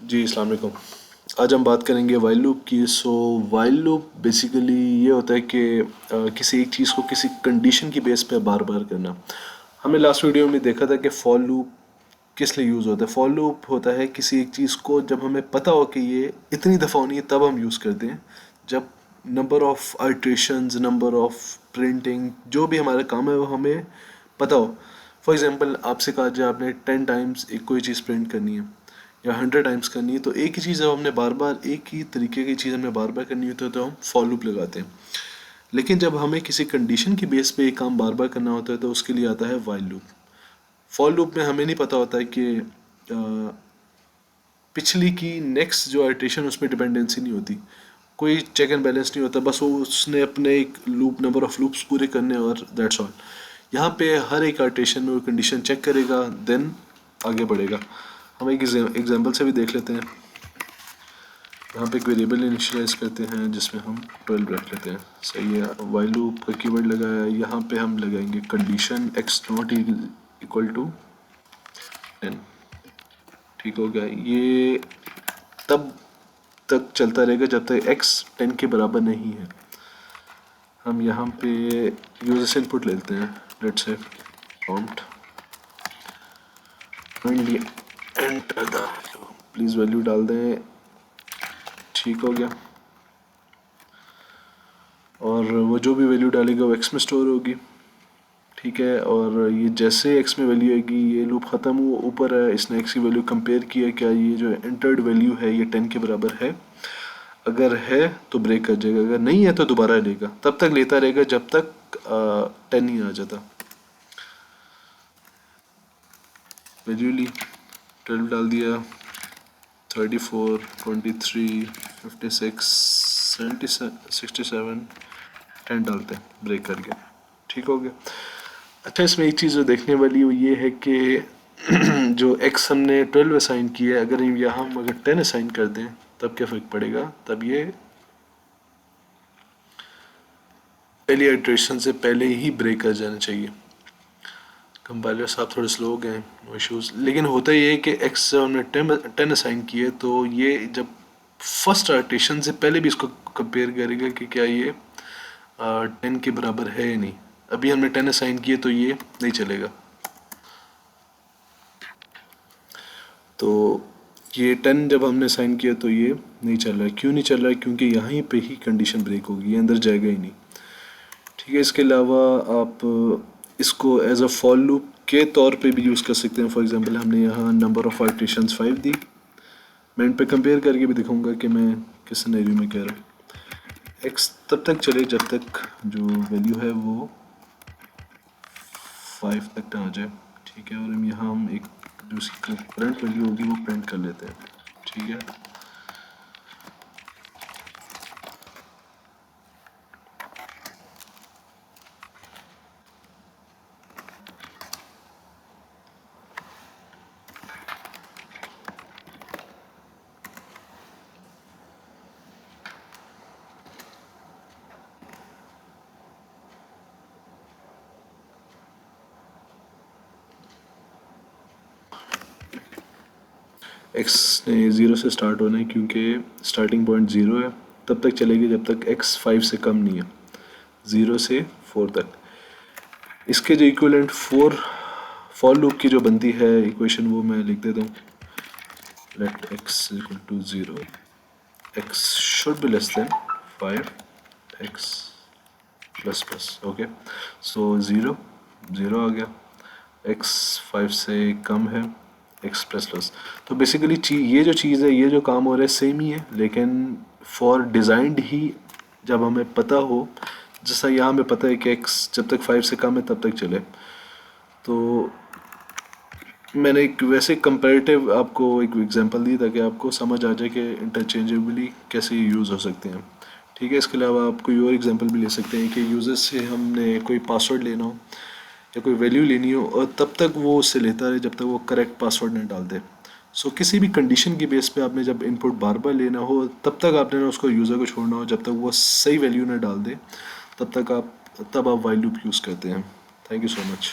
जी अस्सलाम वालेकुम। आज हम बात करेंगे वाइल लूप की। सो वाइल लूप बेसिकली ये होता है कि किसी एक चीज़ को किसी कंडीशन की बेस पे बार बार करना। हमने लास्ट वीडियो में देखा था कि फॉर लूप किस लिए यूज़ होता है। फॉर लूप होता है किसी एक चीज़ को जब हमें पता हो कि ये इतनी दफ़ा होनी है तब हम यूज़ करते हैं। जब number of alterations, number of printing, जो भी हमारा काम है वो हमें पता हो। फॉर एग्जांपल आपसे कहा जाए आपने 10 टाइम्स एक कोई चीज़ प्रिंट करनी है या 100 टाइम्स करनी है, तो एक ही चीज़ जब हमने बार बार एक ही तरीके की चीज़ हमने बार बार करनी होती है तो हम फॉर लूप लगाते हैं। लेकिन जब हमें किसी कंडीशन की बेस पे एक काम बार बार करना होता है तो उसके लिए आता है वाइल लूप। फॉर लूप में हमें नहीं पता होता है कि पिछली की नेक्स्ट जो आइटरेशन उसमें डिपेंडेंसी नहीं होती, कोई चेक एंड बैलेंस नहीं होता, बस वो उसने अपने एक लूप नंबर ऑफ लूप्स पूरे करने और दैट्स ऑल। यहाँ पे हर एक आइटरेशन में वो कंडीशन चेक करेगा देन आगे बढ़ेगा। हम एक एग्जांपल से भी देख लेते हैं। यहाँ पे एक वेरिएबल इनिशियलाइज करते हैं जिसमें हम 12 रख लेते हैं। सही है, वाइल लूप का कीवर्ड लगाया, यहाँ पे हम लगाएंगे condition x not equal to 10। ठीक हो गया। ये तब तक चलता रहेगा जब तक x 10 के बराबर नहीं है। हम यहाँ पे यूजर से इनपुट लेते हैं, let's say prompt enter the please value डाल दें। ठीक हो गया। और वो जो भी वैल्यू डालेगा वो x में स्टोर होगी। ठीक है, और ये जैसे x में वैल्यू आएगी ये लूप ख़त्म हुआ, ऊपर है इसने x की वैल्यू कंपेयर किया, क्या ये जो एंटर्ड वैल्यू है ये 10 के बराबर है। अगर है तो ब्रेक कर जाएगा, अगर नहीं है तो दोबारा लेगा, तब तक लेता रहेगा जब तक 10 ही आ जाता। वैल्यू ली, 12 डाल दिया, 34, 23, 56, 67, 10 डालते हैं ब्रेक करके। ठीक हो गया। अच्छा, इसमें एक चीज़ जो देखने वाली वो ये है कि जो x हमने 12 असाइन किया है, अगर यहाँ हम अगर 10 असाइन कर दें तब क्या फ़र्क पड़ेगा। तब ये पहली इटरेशन से पहले ही ब्रेक कर जाना चाहिए। कंपाइलर साहब थोड़े स्लो हो गए, नो इश्यूज़। लेकिन होता ये है कि x जब हमने 10 असाइन किए तो ये जब फर्स्ट इटरेशन से पहले भी इसको कंपेयर करेगा कि क्या ये 10 के बराबर है या नहीं। अभी हमने 10 असाइन किए तो ये नहीं चलेगा। तो ये 10 जब हमने साइन किया तो ये नहीं चल रहा है। क्यों नहीं चल रहा है? क्योंकि यहाँ पे ही कंडीशन ब्रेक होगी, ये अंदर जाएगा ही नहीं। ठीक है, इसके अलावा आप इसको एज अ फॉर लूप के तौर पे भी यूज़ कर सकते हैं। फॉर एग्जांपल हमने यहाँ नंबर ऑफ आइटरेशंस 5 दी, मैं इन पे कंपेयर करके भी दिखाऊंगा कि मैं किस सिनेरियो में कह रहा हूँ। एक्स तब तक चले जब तक जो वैल्यू है वो 5 तक ना आ जाए। ठीक है, और हम यहाँ हम एक जो उसकी करंट वैल्यू होगी वो प्रिंट कर लेते हैं। ठीक है, एक्स ने 0 से स्टार्ट होना है क्योंकि स्टार्टिंग पॉइंट 0 है। तब तक चलेगी जब तक एक्स 5 से कम नहीं है, 0 से 4 तक। इसके जो इक्विवेलेंट फॉर लूप की जो बनती है इक्वेशन वो मैं लिख देता हूँ। Let x equal to 0, x should be less than 5 x plus plus. Okay, so 0 0 आ गया, एक्स 5 से कम है, एक्स प्लस प्लस। तो बेसिकली ये जो चीज़ है, ये जो काम हो रहा है सेम ही है, लेकिन फॉर डिज़ाइंड ही जब हमें पता हो, जैसा यहाँ हमें पता है कि एक्स जब तक 5 से कम है तब तक चले, तो मैंने एक वैसे कंपैरेटिव आपको एक एग्जांपल दी ताकि आपको समझ आ जाए कि इंटरचेंजेबली कैसे यूज़ हो सकते हैं। ठीक है, इसके अलावा आप कोई और एग्जांपल भी ले सकते हैं कि यूज़र से हमने कोई पासवर्ड लेना हो या कोई वैल्यू लेनी हो और तब तक वो उससे लेता रहे जब तक वो करेक्ट पासवर्ड नहीं डाल दे। सो किसी भी कंडीशन की बेस पे आपने जब इनपुट बार बार लेना हो तब तक आपने ना उसको यूज़र को छोड़ना हो, जब तक वो सही वैल्यू ना डाल दे तब आप वाइल लूप यूज़ करते हैं। Thank you so much.